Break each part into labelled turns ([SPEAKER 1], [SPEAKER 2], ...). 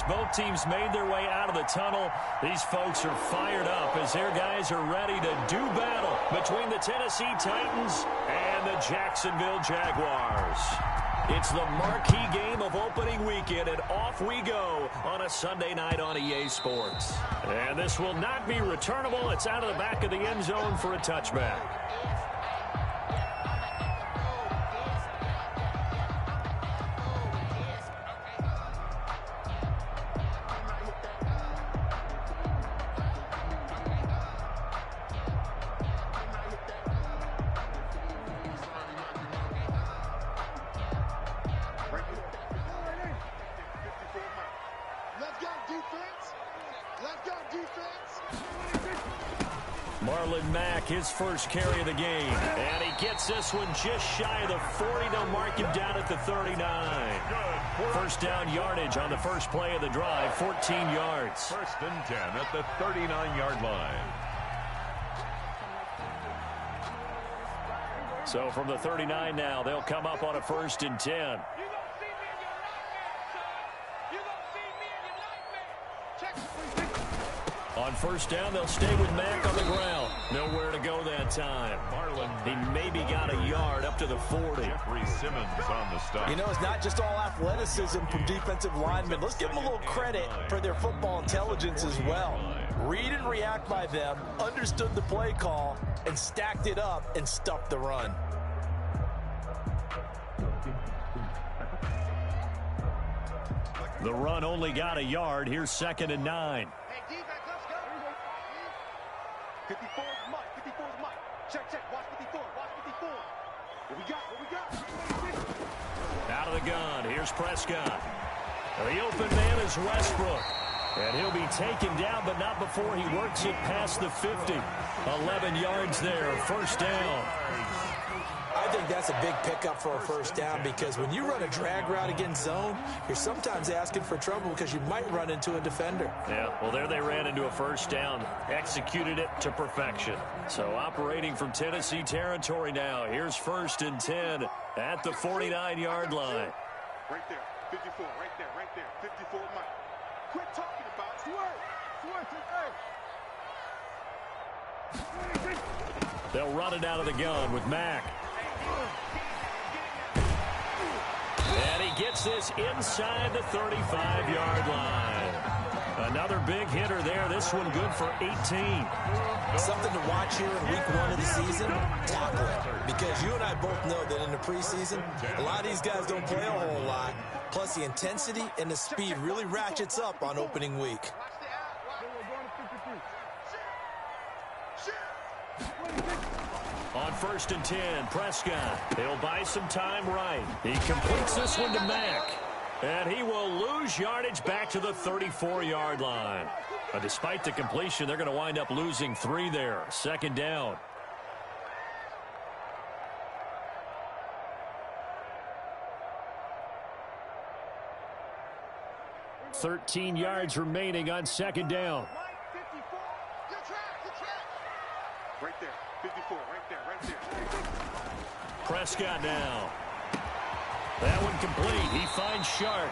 [SPEAKER 1] both teams made their way out of the tunnel. These folks are fired up as their guys are ready to do battle between the Tennessee Titans and the Jacksonville Jaguars. It's the marquee game of opening weekend, and off we go on a Sunday night on EA Sports. And this will not be returnable. It's out of the back of the end zone for a touchback. His first carry of the game, and he gets this one just shy of the 40. They'll mark him down at the 39. First down yardage on the first play of the drive, 14 yards.
[SPEAKER 2] First and 10 at the 39-yard line.
[SPEAKER 1] So from the 39 now, they'll come up on a first and 10. On first down, they'll stay with Mack on the ground. Nowhere to go that time. He maybe got a yard up to the 40.
[SPEAKER 2] Jeffrey Simmons on the stop.
[SPEAKER 3] You know, it's not just all athleticism from defensive linemen. Let's give them a little credit for their football intelligence as well. Read and react by them, understood the play call, and stacked it up and stuffed the run.
[SPEAKER 1] The run only got a yard. Here's second and 9.
[SPEAKER 4] 54 is Mike. 54 is Mike. Check. Watch 54. Watch 54. What we got?
[SPEAKER 1] Out of the gun. Here's Prescott. The open man is Westbrook. And he'll be taken down, but not before he works it past the 50. 11 yards there. First down.
[SPEAKER 3] I think that's a big pickup for a first down because when you run a drag route against zone, you're sometimes asking for trouble because you might run into a defender.
[SPEAKER 1] Yeah, well, there they ran into a first down, executed it to perfection. So operating from Tennessee territory now. Here's first and 10 at the 49-yard line.
[SPEAKER 4] Right there, 54, right there, 54, Mike. Quit talking about it. Swerve.
[SPEAKER 1] They'll run it out of the gun with Mack. And he gets this inside the 35-yard line. Another big hitter there. This one good for 18.
[SPEAKER 3] Something to watch here in week 1 of the season, tackling. Because you and I both know that in the preseason, a lot of these guys don't play a whole lot. Plus, the intensity and the speed really ratchets up on opening week.
[SPEAKER 1] On first and 10, Prescott. He'll buy some time right. He completes this one to Mack. And he will lose yardage back to the 34-yard line. Despite the completion, they're going to wind up losing 3 there. Second down. $13 yards remaining on second down.
[SPEAKER 4] Right there, 54, right there.
[SPEAKER 1] Prescott now. That one complete. He finds Sharp.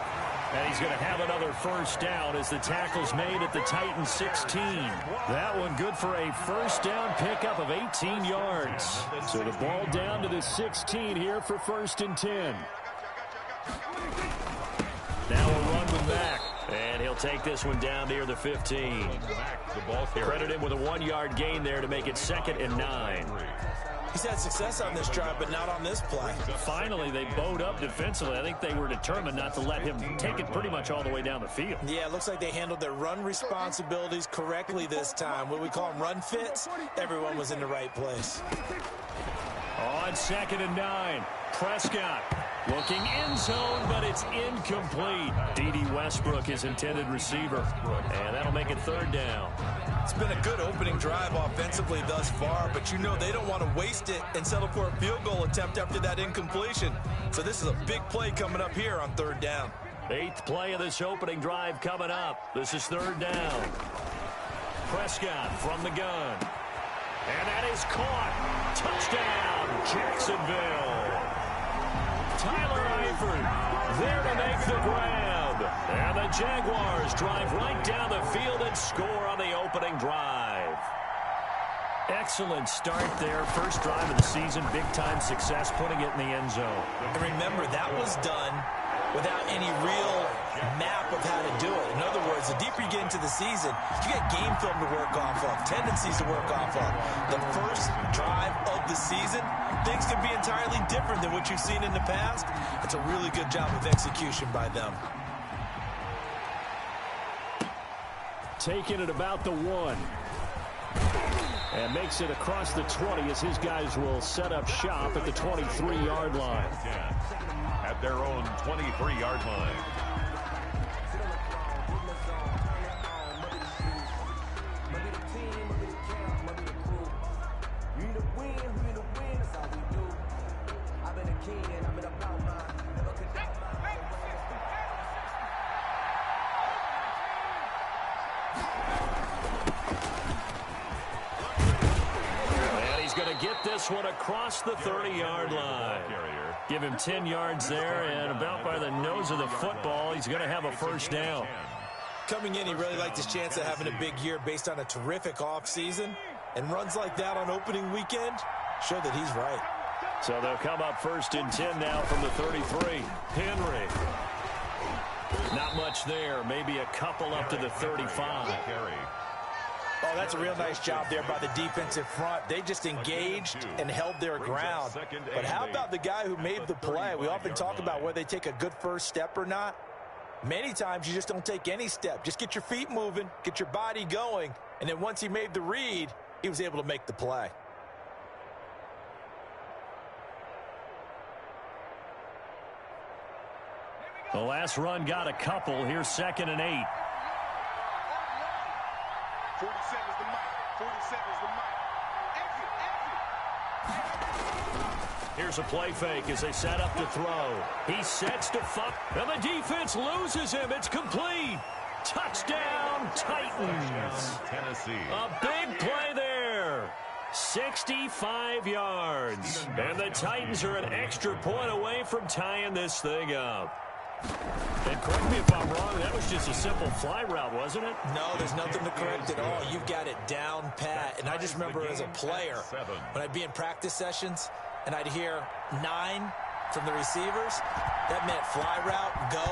[SPEAKER 1] And he's going to have another first down as the tackle's made at the Titans 16. That one good for a first down pickup of 18 yards. So the ball down to the 16 here for first and 10. Now a run with Mack. And he'll take this one down near the 15. Credit him with a 1-yard gain there to make it second and 9.
[SPEAKER 3] He's had success on this drive, but not on this play.
[SPEAKER 1] Finally, they bowed up defensively. I think they were determined not to let him take it pretty much all the way down the field.
[SPEAKER 3] Yeah, it looks like they handled their run responsibilities correctly this time. What we call them run fits, everyone was in the right place.
[SPEAKER 1] On second and 9, Prescott looking end zone, but it's incomplete. D.D. Westbrook, his intended receiver, and that'll make it third down.
[SPEAKER 3] It's been a good opening drive offensively thus far, but you know they don't want to waste it and settle for a field goal attempt after that incompletion. So this is a big play coming up here on third down.
[SPEAKER 1] 8th play of this opening drive coming up. This is third down. Prescott from the gun. And that is caught. Touchdown, Jacksonville. Tyler Eifert there to make the grab. And the Jaguars drive right down the field and score on the opening drive. Excellent start there. First drive of the season. Big-time success putting it in the end zone.
[SPEAKER 3] And remember, that was done without any real map of how to do it. In other words, the deeper you get into the season, you get game film to work off of, tendencies to work off of. The first drive of the season, things can be entirely different than what you've seen in the past. It's a really good job of execution by them.
[SPEAKER 5] Taking it about the 1. And makes it across the 20 as his guys will set up shop at the 23-yard line.
[SPEAKER 2] At their own 23-yard line.
[SPEAKER 1] This one across the 30-yard line. Give him 10 yards there, and about by the nose of the football, he's going to have a first down.
[SPEAKER 3] Coming in, he really liked his chance of having a big year based on a terrific offseason. And runs like that on opening weekend show that he's right.
[SPEAKER 1] So they'll come up first and 10 now from the 33. Henry. Not much there. Maybe a couple up to the 35.
[SPEAKER 3] Oh, that's a real nice job there by the defensive front. They just engaged and held their ground. But how about the guy who made the play? We often talk about whether they take a good first step or not. Many times you just don't take any step. Just get your feet moving, get your body going, and then once he made the read, he was able to make the play.
[SPEAKER 1] The last run got a couple. Here's 2nd and 8.
[SPEAKER 4] 47's the mic. 47's the mic.
[SPEAKER 1] Here's a play fake as they set up to throw. He sets to fuck, and the defense loses him. It's complete. Touchdown, Titans.
[SPEAKER 2] Tennessee.
[SPEAKER 1] A big play there. 65 yards. And the Titans are an extra point away from tying this thing up. And correct me if I'm wrong, that was just a simple fly route, wasn't it?
[SPEAKER 3] No, there's nothing to correct at all. You've got it down pat. And I just remember as a player, when I'd be in practice sessions and I'd hear 9 from the receivers, that meant fly route, go.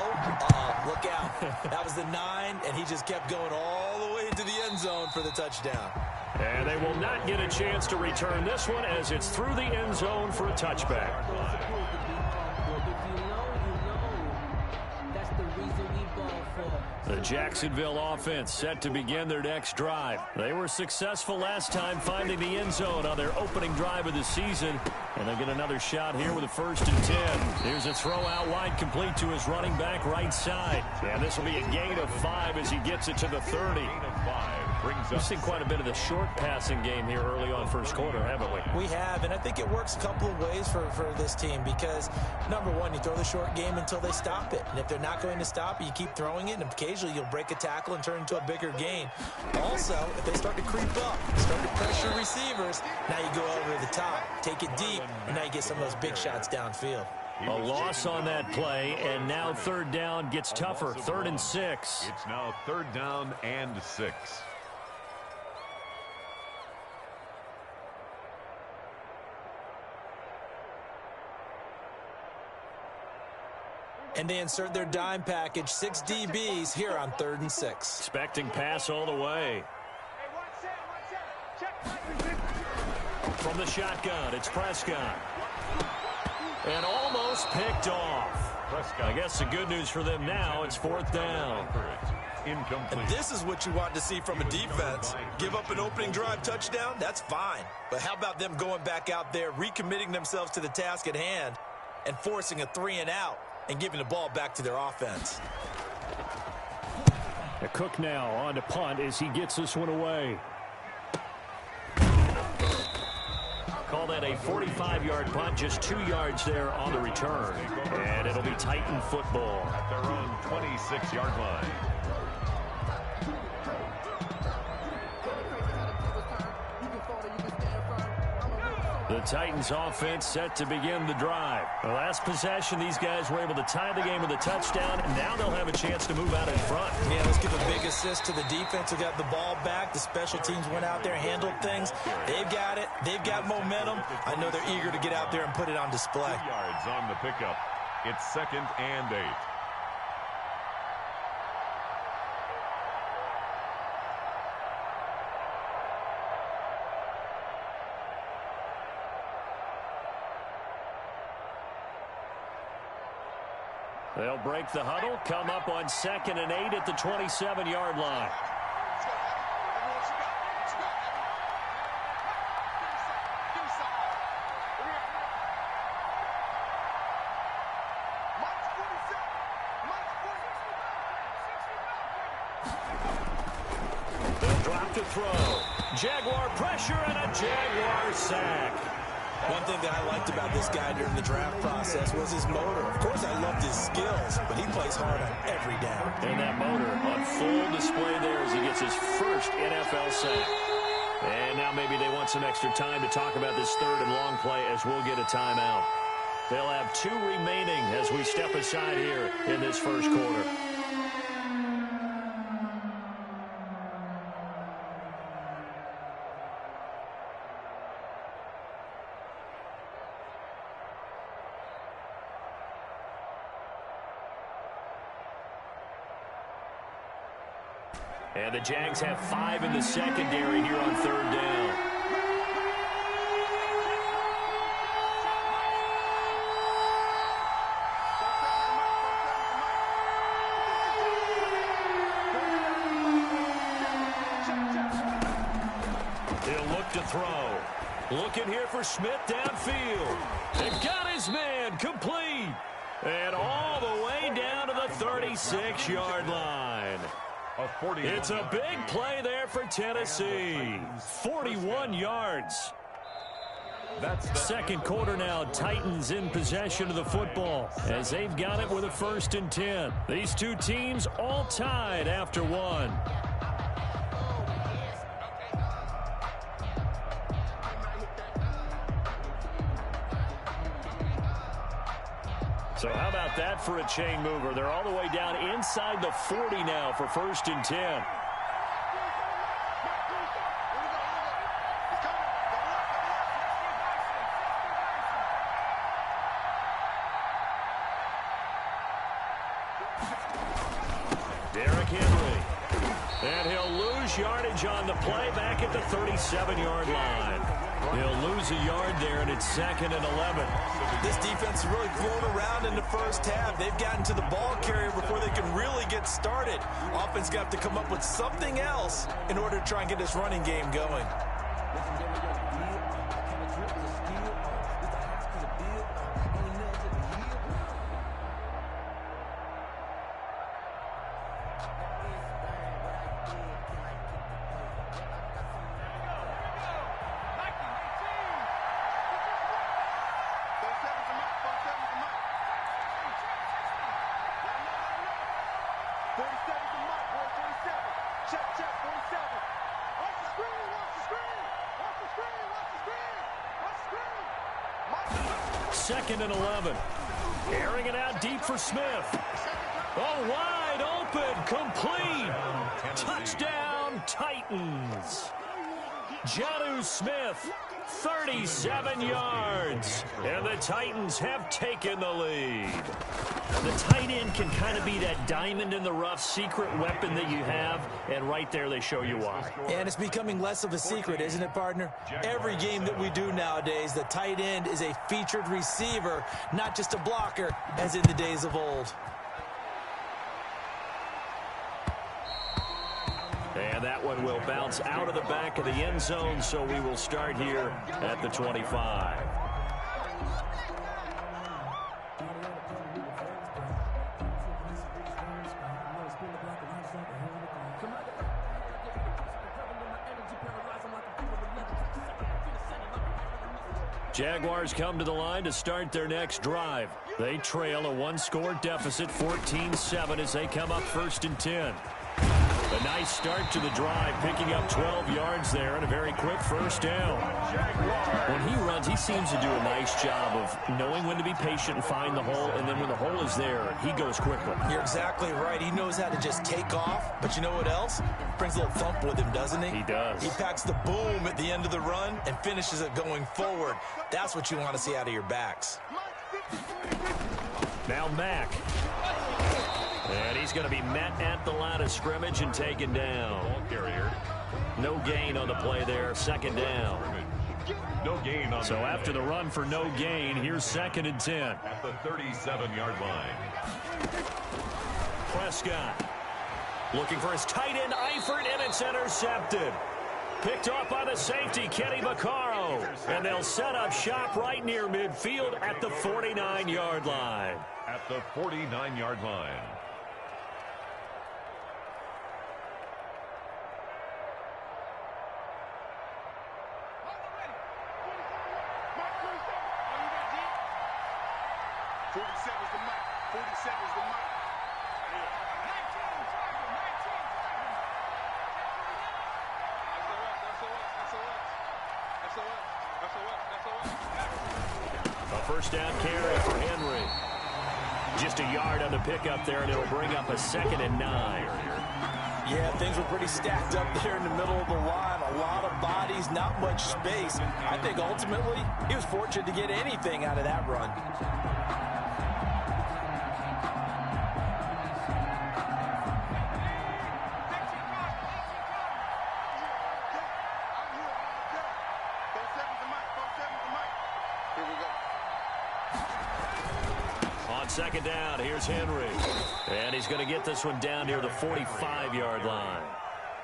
[SPEAKER 3] Look out. That was the 9, and he just kept going all the way into the end zone for the touchdown.
[SPEAKER 1] And they will not get a chance to return this one as it's through the end zone for a touchback. The Jacksonville offense set to begin their next drive. They were successful last time finding the end zone on their opening drive of the season. And they'll get another shot here with a 1st and 10. Here's a throw out wide complete to his running back right side. And this will be a gain of 5 as he gets it to the 30. We've seen quite a bit of the short passing game here early on first quarter, haven't we?
[SPEAKER 3] We have, and I think it works a couple of ways for this team because, number one, you throw the short game until they stop it. And if they're not going to stop it, you keep throwing it, and occasionally you'll break a tackle and turn into a bigger gain. Also, if they start to creep up, start to pressure receivers, now you go over the top, take it deep, and now you get some of those big shots downfield.
[SPEAKER 1] A loss on that play, and now 3rd down gets tougher. 3rd and 6.
[SPEAKER 2] It's now 3rd down and 6.
[SPEAKER 3] And they insert their dime package, 6 DBs here on 3rd and 6.
[SPEAKER 1] Expecting pass all the way. From the shotgun, it's Prescott. And almost picked off. I guess the good news for them now, it's 4th down.
[SPEAKER 3] And this is what you want to see from a defense. Give up an opening drive touchdown, that's fine. But how about them going back out there, recommitting themselves to the task at hand, and forcing a 3 and out, and giving the ball back to their offense.
[SPEAKER 5] A Cook now on to punt as he gets this one away.
[SPEAKER 1] Call that a 45-yard punt, just 2 yards there on the return. And it'll be Titan football.
[SPEAKER 2] At their own 26-yard line.
[SPEAKER 1] The The Titans offense set to begin the drive. The last possession, these guys were able to tie the game with a touchdown, and now they'll have a chance to move out in front.
[SPEAKER 3] Yeah, let's give a big assist to the defense who got the ball back. The special teams went out there, handled things. They've got it. They've got momentum. I know they're eager to get out there and put it on display.
[SPEAKER 2] 2 yards on the pickup. It's 2nd and 8.
[SPEAKER 1] They'll break the huddle, come up on 2nd and 8 at the 27-yard line. They'll drop to throw. Jaguar pressure and a Jaguar sack.
[SPEAKER 3] One thing that I liked about this guy during the draft process was his motor. Of course, I loved his skills, but he plays hard on every down.
[SPEAKER 1] And that motor on full display there as he gets his first NFL sack. And now maybe they want some extra time to talk about this 3rd and long play as we'll get a timeout. They'll have 2 remaining as we step aside here in this first quarter. And the Jags have 5 in the secondary here on 3rd down. He'll look to throw. Looking here for Smith downfield. They've got his man complete. And all the way down to the 36-yard line. It's a big play there for Tennessee. 41 yards.
[SPEAKER 2] That's the
[SPEAKER 1] second quarter now. Titans in possession of the football as they've got it with a 1st and 10. These two teams all tied after 1. So how about that for a chain mover? They're all the way down inside the 40 now for 1st and 10. Derrick Henry. And he'll lose yardage on the play back at the 37-yard line. He'll lose a yard there, and it's 2nd and 11.
[SPEAKER 3] This defense is really thrown around in the first half. They've gotten to the ball carrier before they can really get started. Offense got to come up with something else in order to try and get this running game going.
[SPEAKER 1] Second and 11. Airing it out deep for Smith. Oh, wide open, complete. Touchdown, Titans. Jonnu Smith, 37 yards. And the Titans have taken the lead. The tight end can kind of be that diamond in the rough secret weapon that you have, and right there they show you why.
[SPEAKER 3] And it's becoming less of a secret, isn't it, partner? Every game that we do nowadays, the tight end is a featured receiver, not just a blocker, as in the days of old.
[SPEAKER 1] And that one will bounce out of the back of the end zone, so we will start here at the 25. Jaguars come to the line to start their next drive. They trail a one-score deficit, 14-7, as they come up 1st and 10.
[SPEAKER 5] A nice start to the drive, picking up 12 yards there and a very quick first down. When he runs, he seems to do a nice job of knowing when to be patient and find the hole, and then when the hole is there, he goes quickly.
[SPEAKER 3] You're exactly right. He knows how to just take off, but you know what else? Brings a little thump with him, doesn't he?
[SPEAKER 5] He does.
[SPEAKER 3] He packs the boom at the end of the run and finishes it going forward. That's what you want to see out of your backs.
[SPEAKER 5] Now Mack. And he's going to be met at the line of scrimmage and taken down.
[SPEAKER 2] Ball carrier.
[SPEAKER 5] No gain on the play there. Second down.
[SPEAKER 2] No gain on
[SPEAKER 5] So after the run for no gain, here's 2nd and 10.
[SPEAKER 2] at the 37-yard line.
[SPEAKER 5] Prescott looking for his tight end, Eifert, and it's intercepted. Picked off by the safety, Kenny Vaccaro. And they'll set up shop right near midfield at the 49-yard line.
[SPEAKER 2] At the 49-yard line.
[SPEAKER 5] A first down carry for Henry. Just a yard on the pickup there, and it'll bring up a 2nd and 9.
[SPEAKER 3] Yeah, things were pretty stacked up there in the middle of the line. A lot of bodies, not much space. I think ultimately he was fortunate to get anything out of that run.
[SPEAKER 5] On 2nd down, here's Henry. And he's going to get this one down near the 45-yard line.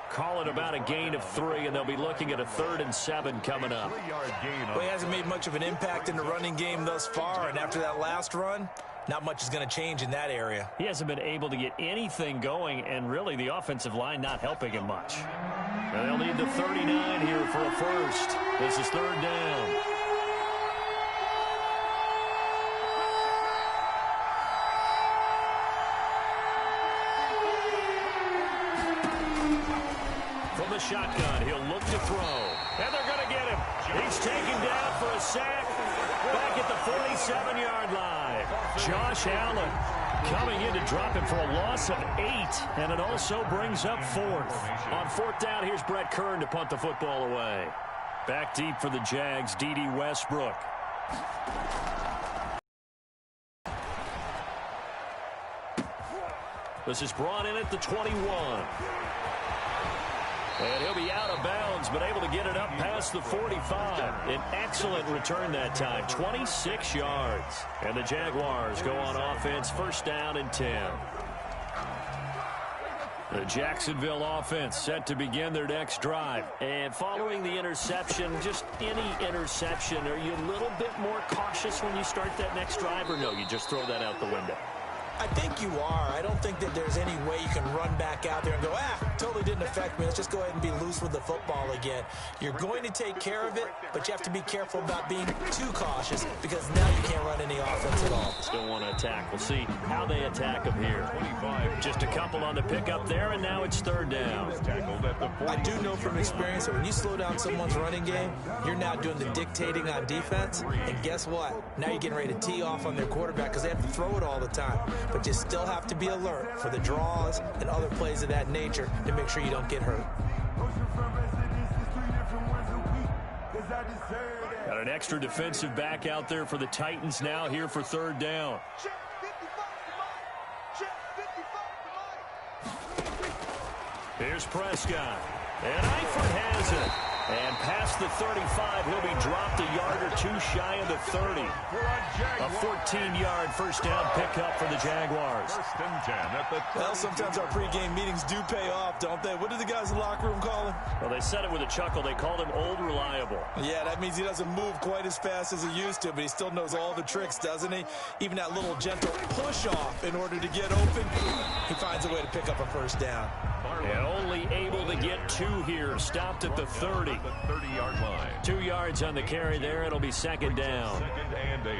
[SPEAKER 5] Call it about a gain of 3, and they'll be looking at a 3rd and 7 coming up.
[SPEAKER 3] Well, he hasn't made much of an impact in the running game thus far, and after that last run, not much is going to change in that area.
[SPEAKER 5] He hasn't been able to get anything going, and really the offensive line not helping him much. And they'll need the 39 here for a first. This is 3rd down. From the shotgun, he'll look to throw. And they're going to get him. He's taken down for a sack back at the 47-yard line. Josh Allen coming in to drop him for a loss of 8. And it also brings up 4th. On 4th down, here's Brett Kern to punt the football away. Back deep for the Jags, D.D. Westbrook. This is brought in at the 21. And he'll be out of bounds, but able to get it up past the 45. An excellent return that time, 26 yards. And the Jaguars go on offense, first down and 10. The Jacksonville offense set to begin their next drive. And following the interception, just any interception, are you a little bit more cautious when you start that next drive, or no, you just throw that out the window?
[SPEAKER 3] I think you are. I don't think that there's any way you can run back out there and go, totally didn't affect me. Let's just go ahead and be loose with the football again. You're going to take care of it, but you have to be careful about being too cautious because now you can't run any offense at all.
[SPEAKER 5] Still want to attack. We'll see how they attack him here. 25. Just a couple on the pickup there, and now it's 3rd down.
[SPEAKER 3] I do know from experience that when you slow down someone's running game, you're now doing the dictating on defense, and guess what? Now you're getting ready to tee off on their quarterback because they have to throw it all the time. But you still have to be alert for the draws and other plays of that nature to make sure you don't get hurt.
[SPEAKER 5] Got an extra defensive back out there for the Titans now here for 3rd down. Here's Prescott. And Eifert has it. And past the 35, he'll be dropped a yard or 2 shy of the 30. A 14-yard first down pickup for the Jaguars.
[SPEAKER 3] Well, sometimes our pregame meetings do pay off, don't they? What do the guys in the locker room call him?
[SPEAKER 5] Well, they said it with a chuckle. They called him Old Reliable.
[SPEAKER 3] Yeah, that means he doesn't move quite as fast as he used to, but he still knows all the tricks, doesn't he? Even that little gentle push-off in order to get open, he finds a way to pick up a first down.
[SPEAKER 5] And only able to get 2 here. Stopped at the 30.
[SPEAKER 2] 30-yard line.
[SPEAKER 5] 2 yards on the carry there. It'll be 2nd down.
[SPEAKER 2] 2nd and 8.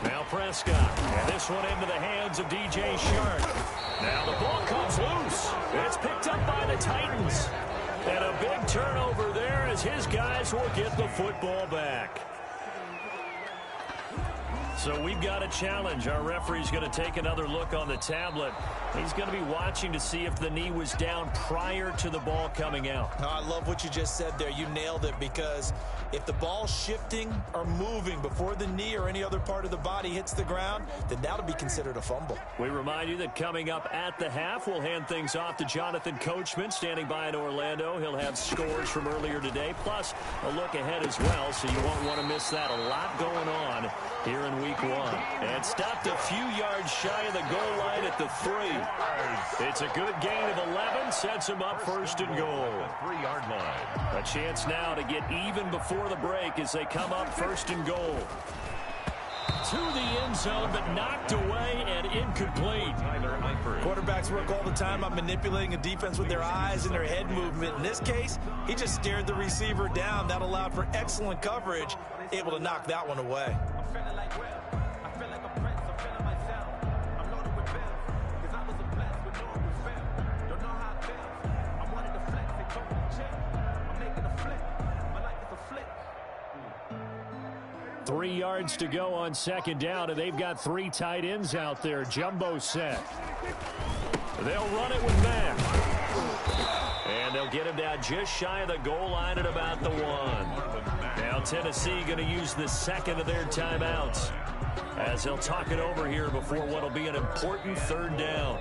[SPEAKER 5] Now
[SPEAKER 1] Prescott. And this one into the hands of DJ Shark. Now the ball comes loose. It's picked up by the Titans. And a big turnover there as his guys will get the football back. So we've got a challenge. Our referee's going to take another look on the tablet. He's going to be watching to see if the knee was down prior to the ball coming out.
[SPEAKER 3] Oh, I love what you just said there. You nailed it, because if the ball's shifting or moving before the knee or any other part of the body hits the ground, then that'll be considered a fumble.
[SPEAKER 1] We remind you that coming up at the half, we'll hand things off to Jonathan Coachman standing by in Orlando. He'll have scores from earlier today, plus a look ahead as well, so you won't want to miss that. A lot going on here in week one. And stopped a few yards shy of the goal line at the 3. It's a good gain of 11, sets him up first and goal.
[SPEAKER 2] 3-yard line.
[SPEAKER 1] A chance now to get even before the break as they come up first and goal. To the end zone, but knocked away and incomplete.
[SPEAKER 3] Quarterbacks work all the time on manipulating a defense with their eyes and their head movement. In this case, he just stared the receiver down. That allowed for excellent coverage, able to knock that one away.
[SPEAKER 1] Three yards to go on second down, and they've got 3 tight ends out there. Jumbo set. They'll run it with Mack. And they'll get him down just shy of the goal line at about the 1. Now Tennessee going to use the second of their timeouts as they'll talk it over here before what will be an important third down.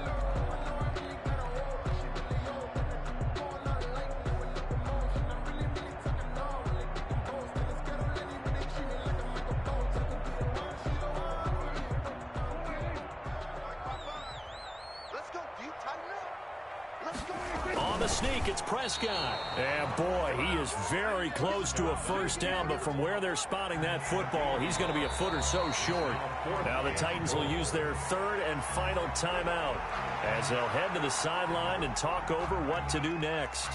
[SPEAKER 1] On the sneak, it's Prescott. And boy, he is very close to a first down, but from where they're spotting that football, he's going to be a foot or so short. Now the Titans will use their third and final timeout as they'll head to the sideline and talk over what to do next.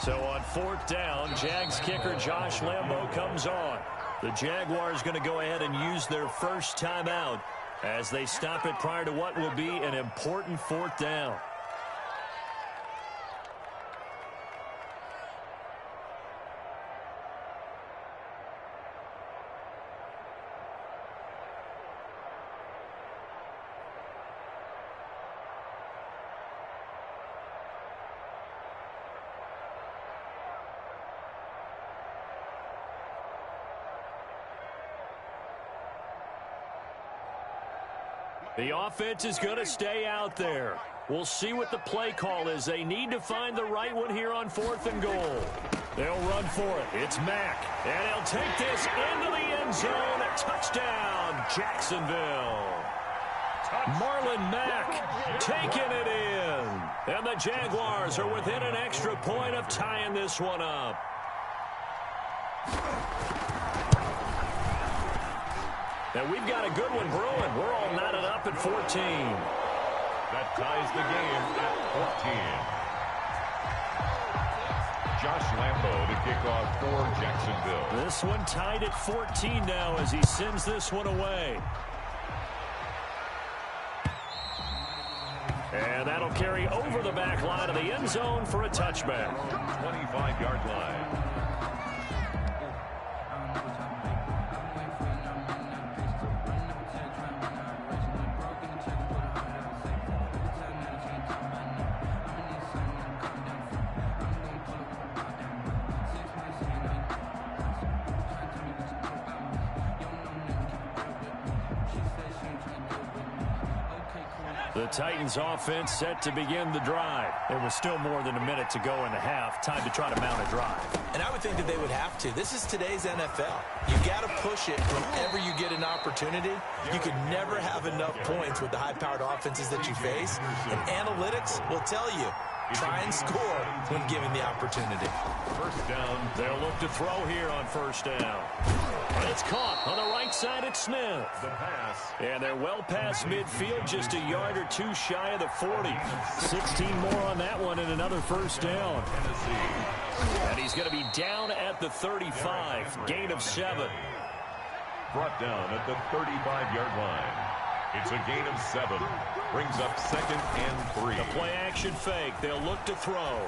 [SPEAKER 1] So on fourth down, Jags kicker Josh Lambo comes on. The Jaguars going to go ahead and use their first timeout as they stop it prior to what will be an important fourth down. The offense is going to stay out there. We'll see what the play call is. They need to find the right one here on fourth and goal. They'll run for it. It's Mack. And he'll take this into the end zone. Touchdown, Jacksonville. Marlon Mack taking it in. And the Jaguars are within an extra point of tying this one up. And we've got a good one brewing. We're all knotted up at 14.
[SPEAKER 2] That ties the game at 14. Josh Lambo to kick off for Jacksonville.
[SPEAKER 1] This one tied at 14 now as he sends this one away. And that'll carry over the back line of the end zone for a touchback.
[SPEAKER 2] 25-yard line.
[SPEAKER 1] The Titans offense set to begin the drive. There was still more than a minute to go in the half. Time to try to mount a drive.
[SPEAKER 3] And I would think that they would have to. This is today's NFL. You got to push it whenever you get an opportunity. You can never have enough points with the high-powered offenses that you face. And analytics will tell you, try and score when given the opportunity.
[SPEAKER 2] First down.
[SPEAKER 1] They'll look to throw here on first down. And it's caught on the right side at Smith.
[SPEAKER 2] The pass.
[SPEAKER 1] And they're well past midfield, just a yard or two shy of the 40. 16 more on that one and another first down. And he's going to be down at the 35. Gain of 7.
[SPEAKER 2] Brought down at the 35-yard line. It's a gain of 7. Brings up 2nd and 3.
[SPEAKER 1] The play action fake. They'll look to throw.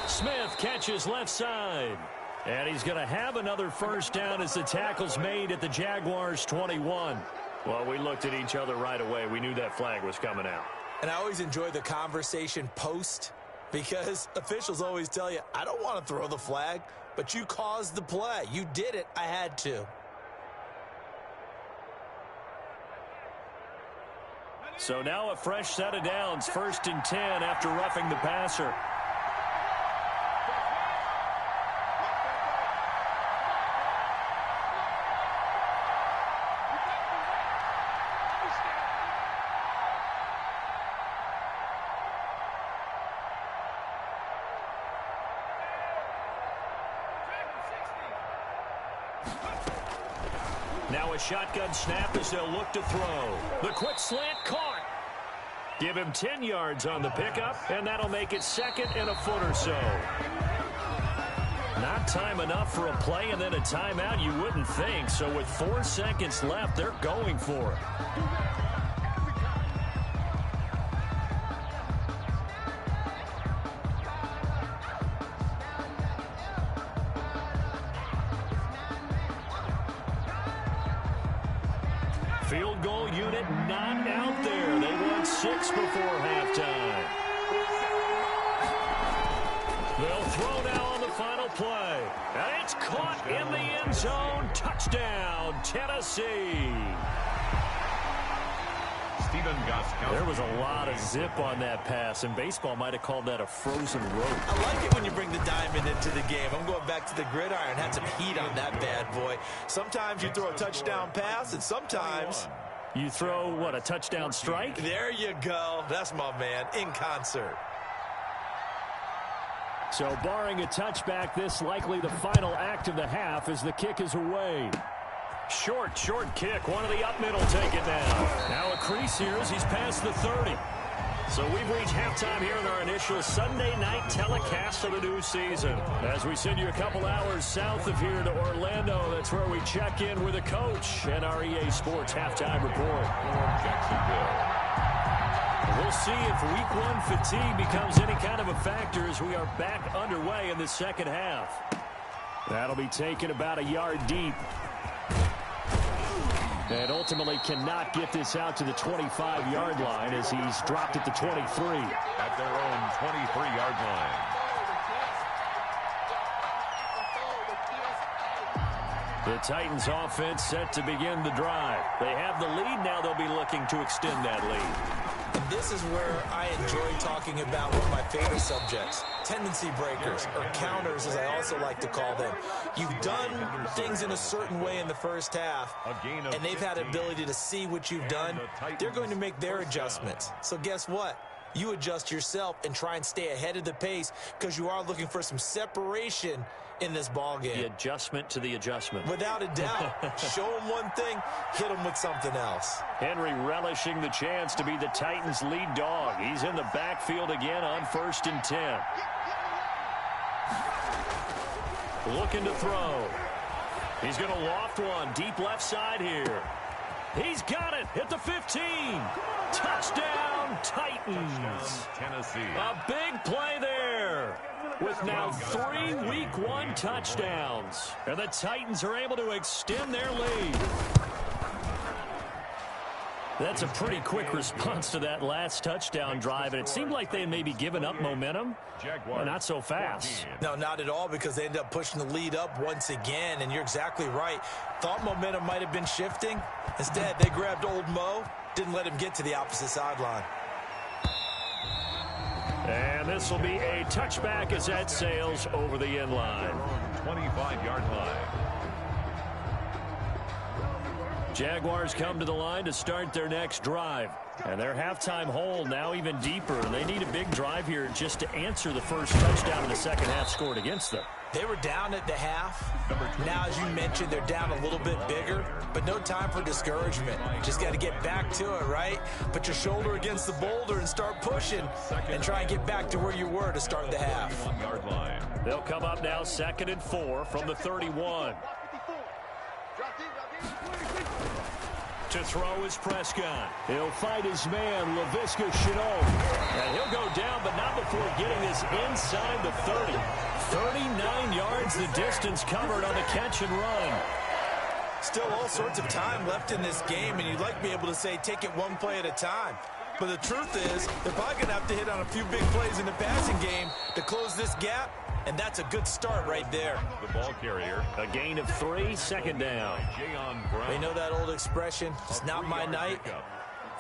[SPEAKER 1] Smith catches left side. And he's going to have another first down as the tackle's made at the Jaguars' 21. Well, we looked at each other right away. We knew that flag was coming out.
[SPEAKER 3] And I always enjoy the conversation post because officials always tell you, I don't want to throw the flag, but you caused the play. You did it. I had to.
[SPEAKER 1] So now a fresh set of downs, 1st and 10 after roughing the passer. Now a shotgun snap as they'll look to throw. The quick slant caught. Give him 10 yards on the pickup, and that'll make it 2nd and a foot or so. Not time enough for a play and then a timeout, you wouldn't think. So with 4 seconds left, they're going for it. Field goal unit not out there. They want 6 before halftime. They'll throw now on the final play. And it's caught in the end zone. Touchdown, Tennessee. There was a lot of zip on that pass, and baseball might have called that a frozen rope.
[SPEAKER 3] I like it when you bring the diamond into the game. I'm going back to the gridiron. Had some heat on that bad boy. Sometimes you throw a touchdown pass, and sometimes
[SPEAKER 1] you throw, what, a touchdown strike?
[SPEAKER 3] There you go. That's my man, in concert.
[SPEAKER 1] So barring a touchback, this likely the final act of the half as the kick is away. Short kick. One of the up middle take it down. Now a crease here as he's past the 30. So we've reached halftime here in our initial Sunday night telecast of the new season. As we send you a couple hours south of here to Orlando, that's where we check in with the coach and our EA Sports halftime report. We'll see if week 1 fatigue becomes any kind of a factor as we are back underway in the second half. That'll be taken about a yard deep. And ultimately cannot get this out to the 25-yard line as he's dropped at the 23.
[SPEAKER 2] At their own 23-yard line.
[SPEAKER 1] The Titans offense set to begin the drive. They have the lead. Now they'll be looking to extend that lead.
[SPEAKER 3] And this is where I enjoy talking about one of my favorite subjects, tendency breakers, or counters as I also like to call them. You've done things in a certain way in the first half, and they've had ability to see what you've done. They're going to make their adjustments. So guess what? You adjust yourself and try and stay ahead of the pace because you are looking for some separation in this ball game.
[SPEAKER 1] The adjustment to the adjustment.
[SPEAKER 3] Without a doubt. Show them one thing, hit them with something else.
[SPEAKER 1] Henry relishing the chance to be the Titans' lead dog. He's in the backfield again on 1st and 10. Looking to throw. He's going to loft one deep left side here. He's got it at the 15. Touchdown, Titans.
[SPEAKER 2] Tennessee.
[SPEAKER 1] A big play there with now 3 Week 1 touchdowns. And the Titans are able to extend their lead. That's a pretty quick response to that last touchdown drive, and it seemed like they had maybe given up momentum. Well, not so fast.
[SPEAKER 3] No, not at all, because they ended up pushing the lead up once again, and you're exactly right. Thought momentum might have been shifting. Instead, they grabbed old Mo, didn't let him get to the opposite sideline.
[SPEAKER 1] And this will be a touchback as that sails over the end line.
[SPEAKER 2] 25-yard line.
[SPEAKER 1] Jaguars come to the line to start their next drive. And their halftime hole now even deeper. And they need a big drive here just to answer the first touchdown in the second half scored against them.
[SPEAKER 3] They were down at the half. Now, as you mentioned, they're down a little bit bigger, but no time for discouragement. Just got to get back to it, right? Put your shoulder against the boulder and start pushing and try and get back to where you were to start the half.
[SPEAKER 1] They'll come up now 2nd and 4 from the 31. To throw is Prescott. He'll fight his man, Laviska Shenault. And he'll go down, but not before getting this inside the 30. 39 yards the distance covered on the catch and run.
[SPEAKER 3] Still all sorts of time left in this game, and you'd like to be able to say take it one play at a time. But the truth is, they're probably going to have to hit on a few big plays in the passing game to close this gap, and that's a good start right there.
[SPEAKER 2] The ball carrier.
[SPEAKER 1] A gain of 3, 2nd down.
[SPEAKER 3] They know that old expression, it's not my night.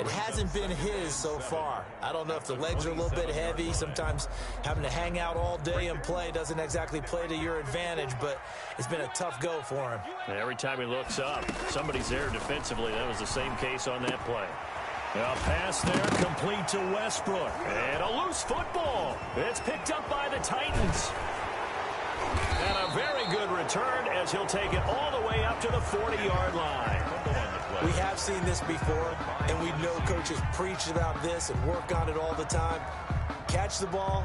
[SPEAKER 3] It hasn't been his so far. I don't know if the legs are a little bit heavy. Sometimes having to hang out all day and play doesn't exactly play to your advantage, but it's been a tough go for him.
[SPEAKER 1] Every time he looks up, somebody's there defensively. That was the same case on that play. A pass there, complete to Westbrook. And a loose football. It's picked up by the Titans. And a very good return as he'll take it all the way up to the 40-yard line.
[SPEAKER 3] We have seen this before, and we know coaches preach about this and work on it all the time. Catch the ball.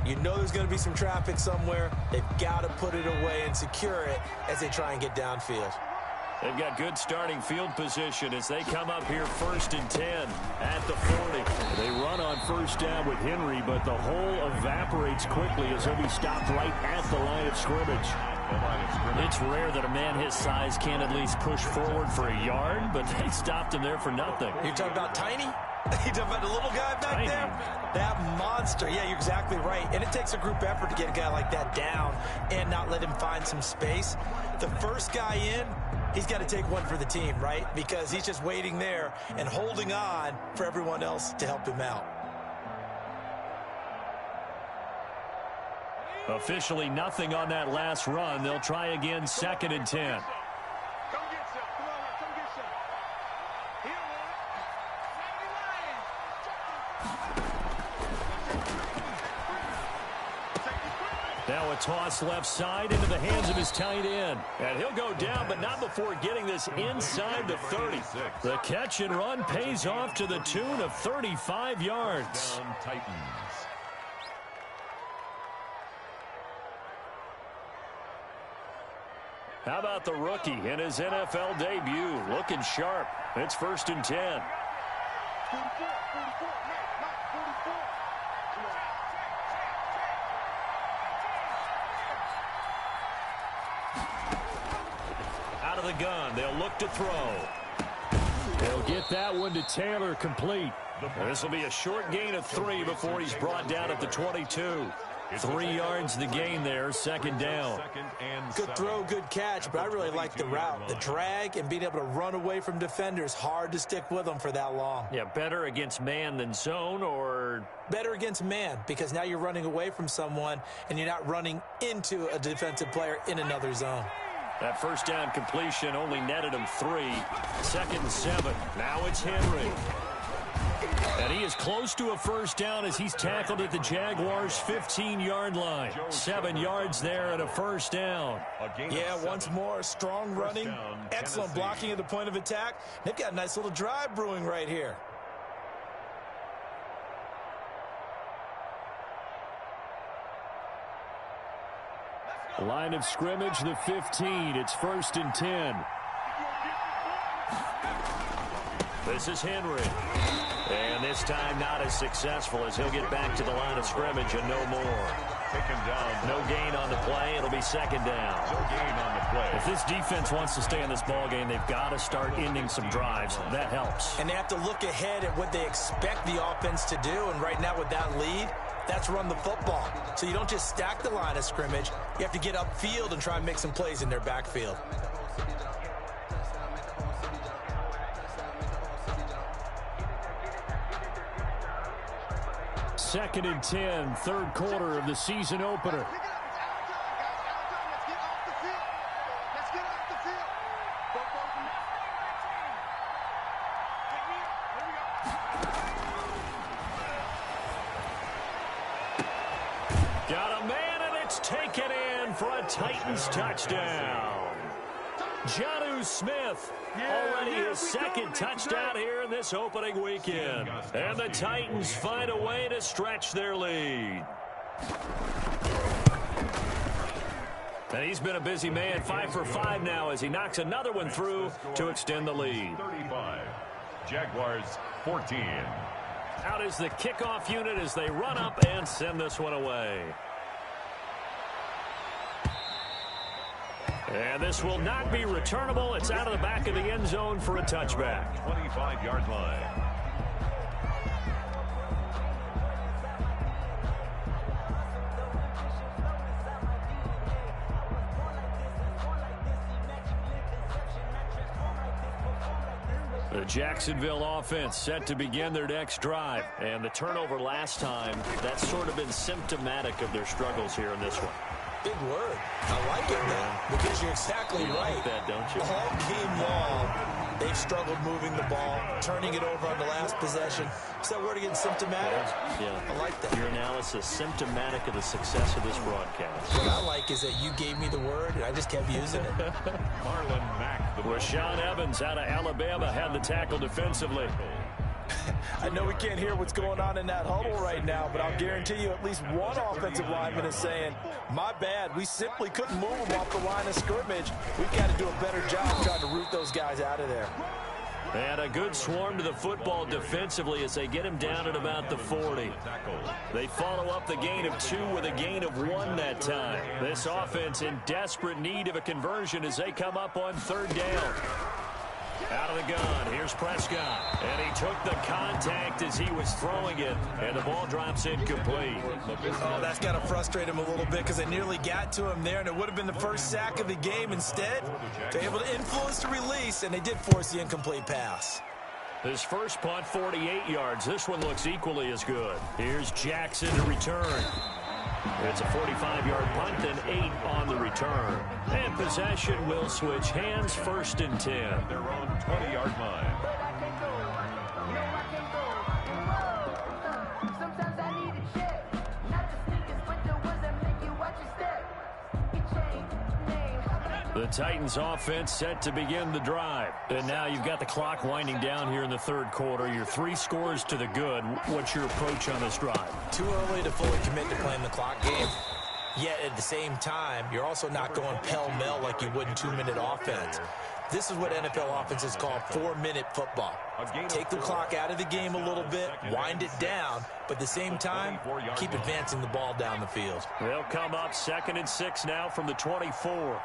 [SPEAKER 3] You know there's going to be some traffic somewhere. They've got to put it away and secure it as they try and get downfield.
[SPEAKER 1] They've got good starting field position as they come up here 1st and 10 at the 40. They run on 1st down with Henry, but the hole evaporates quickly as he'll be stopped right at the line of scrimmage. It's rare that a man his size can at least push forward for a yard, but they stopped him there for nothing.
[SPEAKER 3] You're talking about Tiny? You talking about the little guy back
[SPEAKER 1] Tiny.
[SPEAKER 3] there? That monster. Yeah, you're exactly right. And it takes a group effort to get a guy like that down and not let him find some space. The first guy in, he's got to take one for the team, right? Because he's just waiting there and holding on for everyone else to help him out.
[SPEAKER 1] Officially nothing on that last run. They'll try again 2nd and 10.
[SPEAKER 4] Come get some. Come on, come get some. Here,
[SPEAKER 1] Now a toss left side into the hands of his tight end. And he'll go down, but not before getting this inside the 30. The catch and run pays off to the tune of 35 yards.
[SPEAKER 2] Titans.
[SPEAKER 1] How about the rookie in his NFL debut? Looking sharp. It's 1st and 10.
[SPEAKER 4] 44, 44, Matt, 44.
[SPEAKER 1] Out of the gun, they'll look to throw. They'll get that one to Taylor, complete. This will be a short gain of 3 before he's brought down at the 22. 3 yards the gain there, 2nd down.
[SPEAKER 3] Good throw, good catch, but I really like the route. The drag and being able to run away from defenders, hard to stick with them for that long.
[SPEAKER 1] Yeah, better against man than zone, or
[SPEAKER 3] better against man, because now you're running away from someone and you're not running into a defensive player in another zone.
[SPEAKER 1] That 1st down completion only netted him 3. 2nd and 7. Now it's Henry. And he is close to a 1st down as he's tackled at the Jaguars' 15-yard line. 7 yards there and a 1st down.
[SPEAKER 3] Yeah, once more, strong running, excellent blocking at the point of attack. They've got a nice little drive brewing right here.
[SPEAKER 1] Line of scrimmage, the 15. It's 1st and 10. This is Henry. And This time not as successful as he'll get back to the line of scrimmage and no more.
[SPEAKER 2] Taken down.
[SPEAKER 1] No gain on the play. It'll be second down.
[SPEAKER 2] No gain on the play.
[SPEAKER 5] If this defense wants to stay in this ballgame, they've got to start ending some drives. That helps.
[SPEAKER 3] And they have to look ahead at what they expect the offense to do. And right now with that lead, that's run the football. So you don't just stack the line of scrimmage. You have to get upfield and try and make some plays in their backfield.
[SPEAKER 5] Second and 10, third quarter of the season opener.
[SPEAKER 1] Got a man, and it's taken in for a Titans touchdown. Jonnu Smith, already his second touchdown here in this opening weekend. And the Titans find a way to stretch their lead. And he's been a busy man, 5 for 5 now as he knocks another one through to extend the lead.
[SPEAKER 2] 35. Jaguars 14.
[SPEAKER 1] Out is the kickoff unit as they run up and send this one away. And this will not be returnable. It's out of the back of the end zone for a touchback.
[SPEAKER 2] 25-yard line.
[SPEAKER 1] The Jacksonville offense set to begin their next drive. And the turnover last time, that's sort of been symptomatic of their struggles here in this one.
[SPEAKER 3] Big word. I like it now because you're exactly right.
[SPEAKER 1] Like that, don't you?
[SPEAKER 3] All game long, they've struggled moving the ball, turning it over on the last possession. Is that word again, symptomatic?
[SPEAKER 1] Yeah.
[SPEAKER 3] I like that.
[SPEAKER 1] Your analysis, symptomatic of the success of this broadcast.
[SPEAKER 3] What I like is that you gave me the word, and I just kept using it.
[SPEAKER 2] Marlon Mack.
[SPEAKER 1] Rashaan Evans out of Alabama had the tackle defensively.
[SPEAKER 3] I know we can't hear what's going on in that huddle right now, but I'll guarantee you at least one offensive lineman is saying, my bad, we simply couldn't move them off the line of scrimmage. We've got to do a better job trying to root those guys out of there.
[SPEAKER 1] And a good swarm to the football defensively as they get him down at about the 40. They follow up the gain of 2 with a gain of 1 that time. This offense in desperate need of a conversion as they come up on third down. Out of the gun, here's Prescott. And he took the contact as he was throwing it, and the ball drops incomplete.
[SPEAKER 3] Oh, that's got to frustrate him a little bit because they nearly got to him there, and it would have been the first sack of the game. Instead, they're able to influence the release, and they did force the incomplete pass.
[SPEAKER 1] His first punt, 48 yards. This one looks equally as good. Here's Jackson to return. It's a 45-yard punt and 8 on the return. And possession will switch hands, first and 10.
[SPEAKER 2] Their own 20-yard line.
[SPEAKER 1] The Titans offense set to begin the drive. And now you've got the clock winding down here in the third quarter. Your 3 scores to the good. What's your approach on this drive?
[SPEAKER 3] Too early to fully commit to playing the clock game. Yet at the same time, you're also not going pell-mell like you would in 2-minute offense. This is what NFL offenses call 4-minute football. Take the clock out of the game a little bit, wind it down, but at the same time, keep advancing the ball down the field.
[SPEAKER 1] They'll come up 2nd and 6 now from the 24.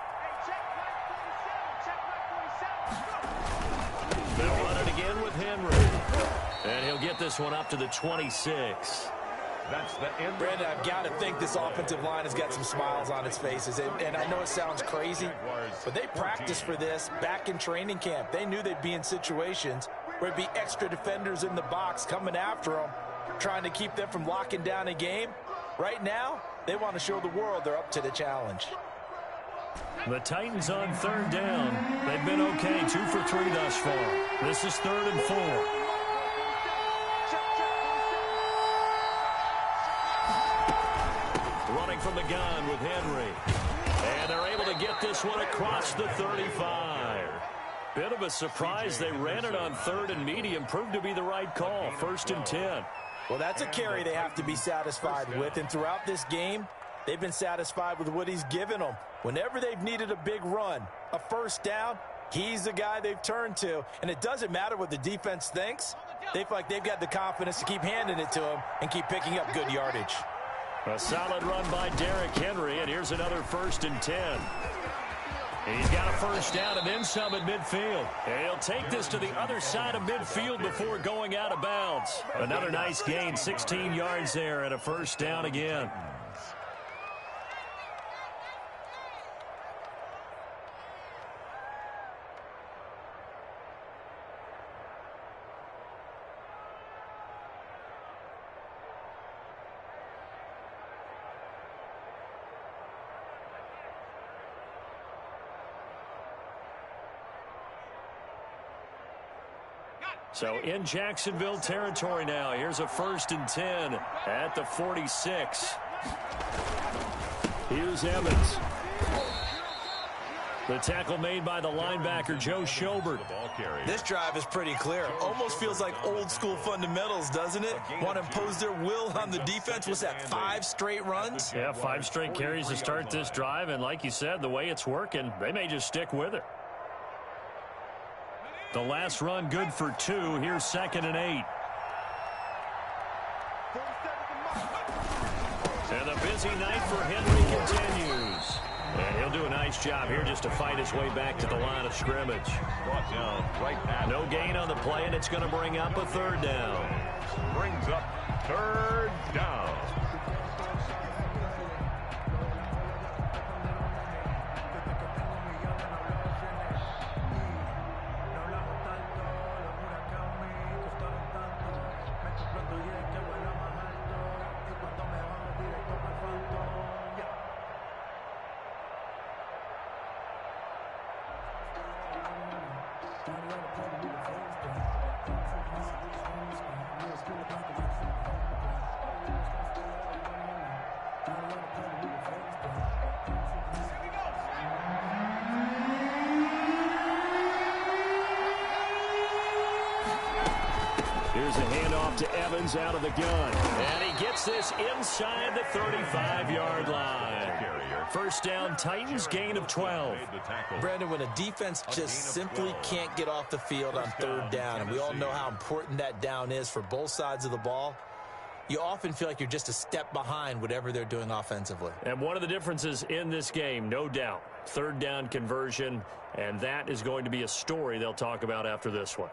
[SPEAKER 1] They'll run it again with Henry. And he'll get this one up to the 26.
[SPEAKER 2] That's the end.
[SPEAKER 3] Brandon, I've got to think this offensive line has got some smiles on its faces. And I know it sounds crazy, but they practiced for this back in training camp. They knew they'd be in situations where it'd be extra defenders in the box coming after them, trying to keep them from locking down a game. Right now, they want to show the world they're up to the challenge.
[SPEAKER 1] The Titans on third down. They've been okay, 2 for 3 thus far. This is 3rd and 4. Running from the gun with Henry. And they're able to get this one across the 35. Bit of a surprise. They ran it on 3rd and medium. Proved to be the right call. 1st and 10.
[SPEAKER 3] Well, that's a carry they have to be satisfied with. And throughout this game, they've been satisfied with what he's given them. Whenever they've needed a big run, a first down, he's the guy they've turned to. And it doesn't matter what the defense thinks. They feel like they've got the confidence to keep handing it to him and keep picking up good yardage.
[SPEAKER 1] A solid run by Derrick Henry, and here's another 1st and 10. He's got a first down and then some at midfield. And he'll take this to the other side of midfield before going out of bounds. Another nice gain, 16 yards there, and a first down again. So in Jacksonville territory now. Here's a 1st and 10 at the 46. Here's Evans. The tackle made by the linebacker, Joe Schobert.
[SPEAKER 3] This drive is pretty clear. Almost feels like old school fundamentals, doesn't it? Want to impose their will on the defense. What's that, 5 straight runs?
[SPEAKER 1] Yeah, 5 straight carries to start this drive. And like you said, the way it's working, they may just stick with it. The last run good for 2. Here's 2nd and 8. And the busy night for Henry continues. And he'll do a nice job here just to fight his way back to the line of scrimmage.
[SPEAKER 2] Brought down right at
[SPEAKER 1] no gain on the play, and it's going to bring up a 3rd down.
[SPEAKER 2] Brings up 3rd down.
[SPEAKER 1] Here's a handoff to Evans out of the gun. And he gets this inside the 35-yard line. First down, Titans, gain of 12.
[SPEAKER 3] Brandon, when a defense just simply can't get off the field on 3rd down, and we all know how important that down is for both sides of the ball, you often feel like you're just a step behind whatever they're doing offensively.
[SPEAKER 1] And one of the differences in this game, no doubt, 3rd down conversion, and that is going to be a story they'll talk about after this one.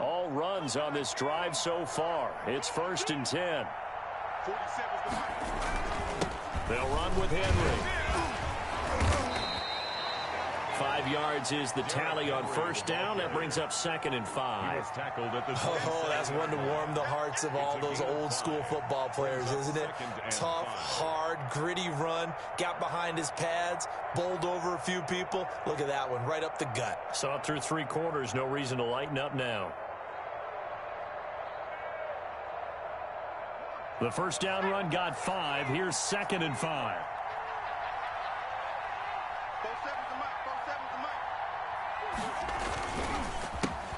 [SPEAKER 1] All runs on this drive so far. It's 1st and 10. They'll run with Henry. 5 yards is the tally on 1st down. That brings up 2nd and 5.
[SPEAKER 3] Oh, that's one to warm the hearts of all those old school football players, isn't it? Tough, hard, gritty run. Got behind his pads, bowled over a few people. Look at that one, right up the gut.
[SPEAKER 1] Saw it through 3 quarters. No reason to lighten up now. The first down run got 5. Here's 2nd and 5.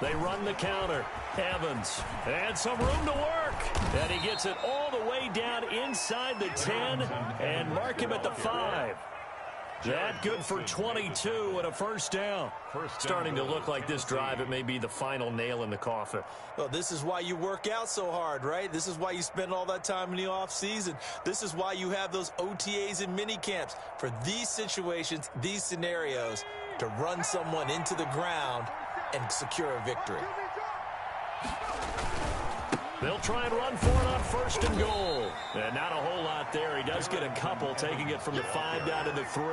[SPEAKER 1] They run the counter. Evans and some room to work. And he gets it all the way down inside the 10 and mark him at the 5. That good for 22 and a first down. Starting to look like this drive, it may be the final nail in the coffin.
[SPEAKER 3] Well, this is why you work out so hard, right? This is why you spend all that time in the offseason. This is why you have those OTAs and mini camps. For these situations, these scenarios, to run someone into the ground and secure a victory.
[SPEAKER 1] They'll try and run for it on 1st and goal. And not a whole lot there. He does get a couple, taking it from the 5 down to the 3.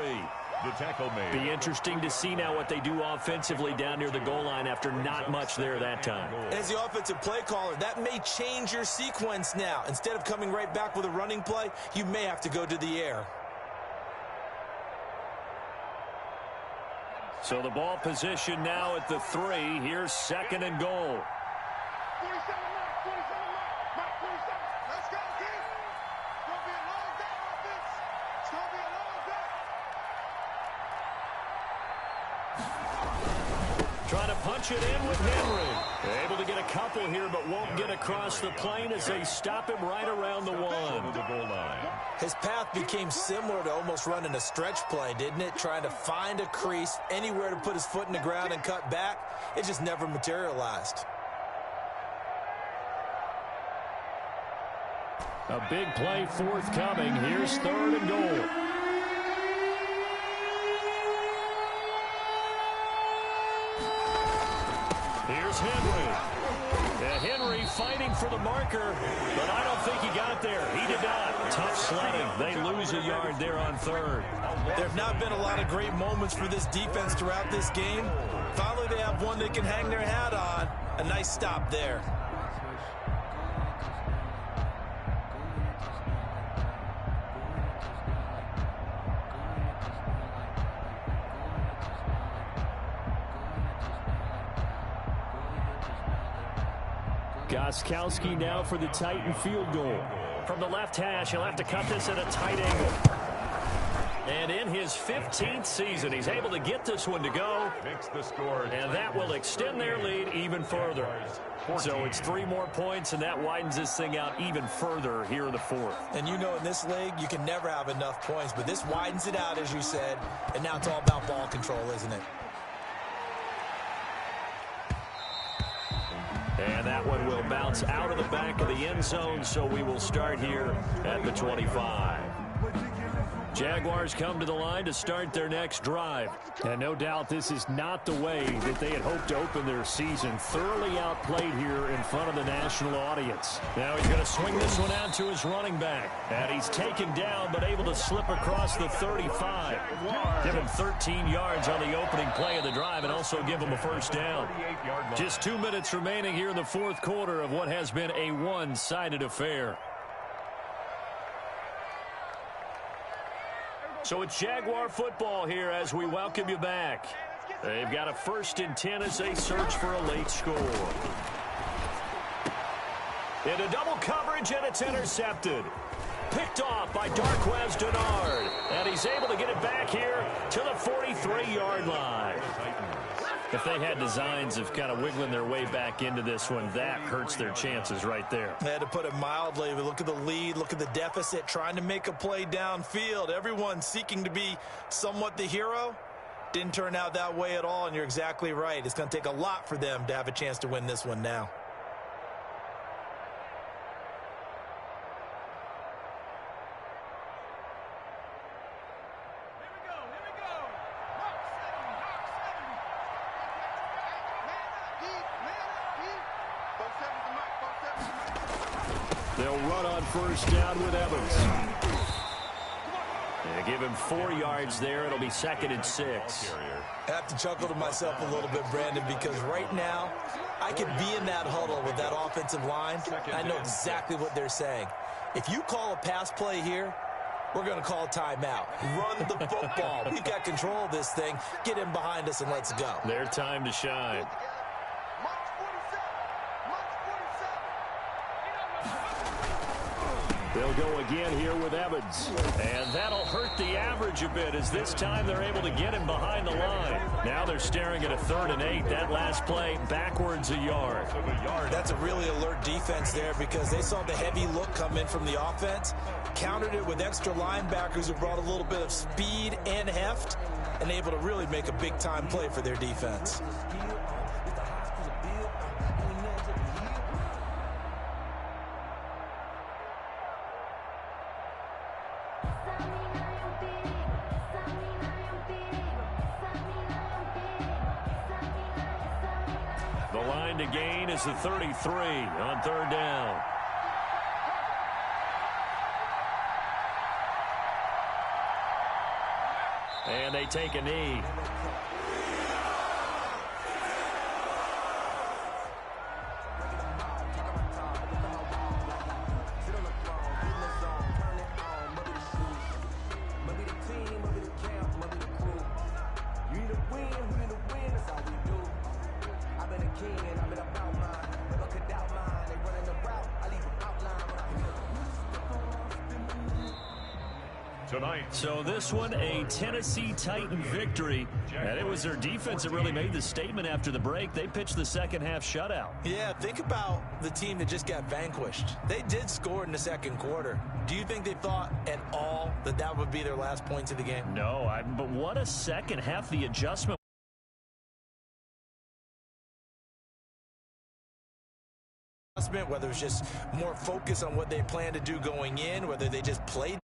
[SPEAKER 2] The tackle made.
[SPEAKER 1] Be interesting to see now what they do offensively down near the goal line after not much there that time.
[SPEAKER 3] As the offensive play caller, that may change your sequence now. Instead of coming right back with a running play, you may have to go to the air.
[SPEAKER 1] So the ball position now at the 3. Here's 2nd and goal.
[SPEAKER 4] 47 Mike, 47. Let's go, kid. It's going to be a long day, offense. It's going to be a long day.
[SPEAKER 1] Trying to punch it in with Henry. Able to get a couple here, but won't get across the plane as they stop him right around the one.
[SPEAKER 2] The goal line.
[SPEAKER 3] His path became similar to almost running a stretch play, didn't it? Trying to find a crease, anywhere to put his foot in the ground and cut back. It just never materialized.
[SPEAKER 1] A big play forthcoming. Here's 3rd and goal. Here's Henry. Henry fighting for the marker, but I don't think he got there. He did not. Tough sledding. They lose a yard there on 3rd.
[SPEAKER 3] There have not been a lot of great moments for this defense throughout this game. Finally, they have one they can hang their hat on. A nice stop there.
[SPEAKER 1] Gostkowski now for the Titan field goal. From the left hash, he'll have to cut this at a tight angle. And in his 15th season, he's able to get this one to go. And that will extend their lead even further. So it's 3 more points, and that widens this thing out even further here in the 4th.
[SPEAKER 3] And you know in this league, you can never have enough points. But this widens it out, as you said. And now it's all about ball control, isn't it?
[SPEAKER 1] And that one will bounce out of the back of the end zone, so we will start here at the 25. Jaguars come to the line to start their next drive. And no doubt this is not the way that they had hoped to open their season. Thoroughly outplayed here in front of the national audience. Now he's going to swing this one out to his running back. And he's taken down but able to slip across the 35. Give him 13 yards on the opening play of the drive and also give him a first down. Just 2 minutes remaining here in the 4th quarter of what has been a one-sided affair. So it's Jaguar football here as we welcome you back. They've got a 1st and 10 as they search for a late score. Into double coverage, and it's intercepted. Picked off by Darquez Denard. And he's able to get it back here to the 43-yard line. If they had designs of kind of wiggling their way back into this one, that hurts their chances right there.
[SPEAKER 3] They had to put it mildly. But look at the lead. Look at the deficit. Trying to make a play downfield. Everyone seeking to be somewhat the hero. Didn't turn out that way at all, and you're exactly right. It's going to take a lot for them to have a chance to win this one now.
[SPEAKER 1] They'll run on first down with Evans. They give him 4 yards there. It'll be 2nd and 6.
[SPEAKER 3] I have to chuckle to myself a little bit, Brandon, because right now I could be in that huddle with that offensive line. I know exactly what they're saying. If you call a pass play here, we're going to call a timeout. Run the football. We've got control of this thing. Get in behind us and let's go.
[SPEAKER 1] Their time to shine. They'll go again here with Evans. And that'll hurt the average a bit as this time they're able to get him behind the line. Now they're staring at a 3rd and 8. That last play backwards a yard.
[SPEAKER 3] That's a really alert defense there because they saw the heavy look come in from the offense, countered it with extra linebackers who brought a little bit of speed and heft, and able to really make a big-time play for their defense.
[SPEAKER 1] The line to gain is the 33 on 3rd down. And they take a knee.
[SPEAKER 2] tonight.
[SPEAKER 1] So this one, a Tennessee Titan victory. And it was their defense that really made the statement after the break. They pitched the second half shutout.
[SPEAKER 3] Yeah, think about the team that just got vanquished. They did score in the second quarter. Do you think they thought at all that that would be their last points of the game?
[SPEAKER 1] No, but what a second half. The adjustment.
[SPEAKER 3] Whether it's just more focus on what they plan to do going in, whether they just played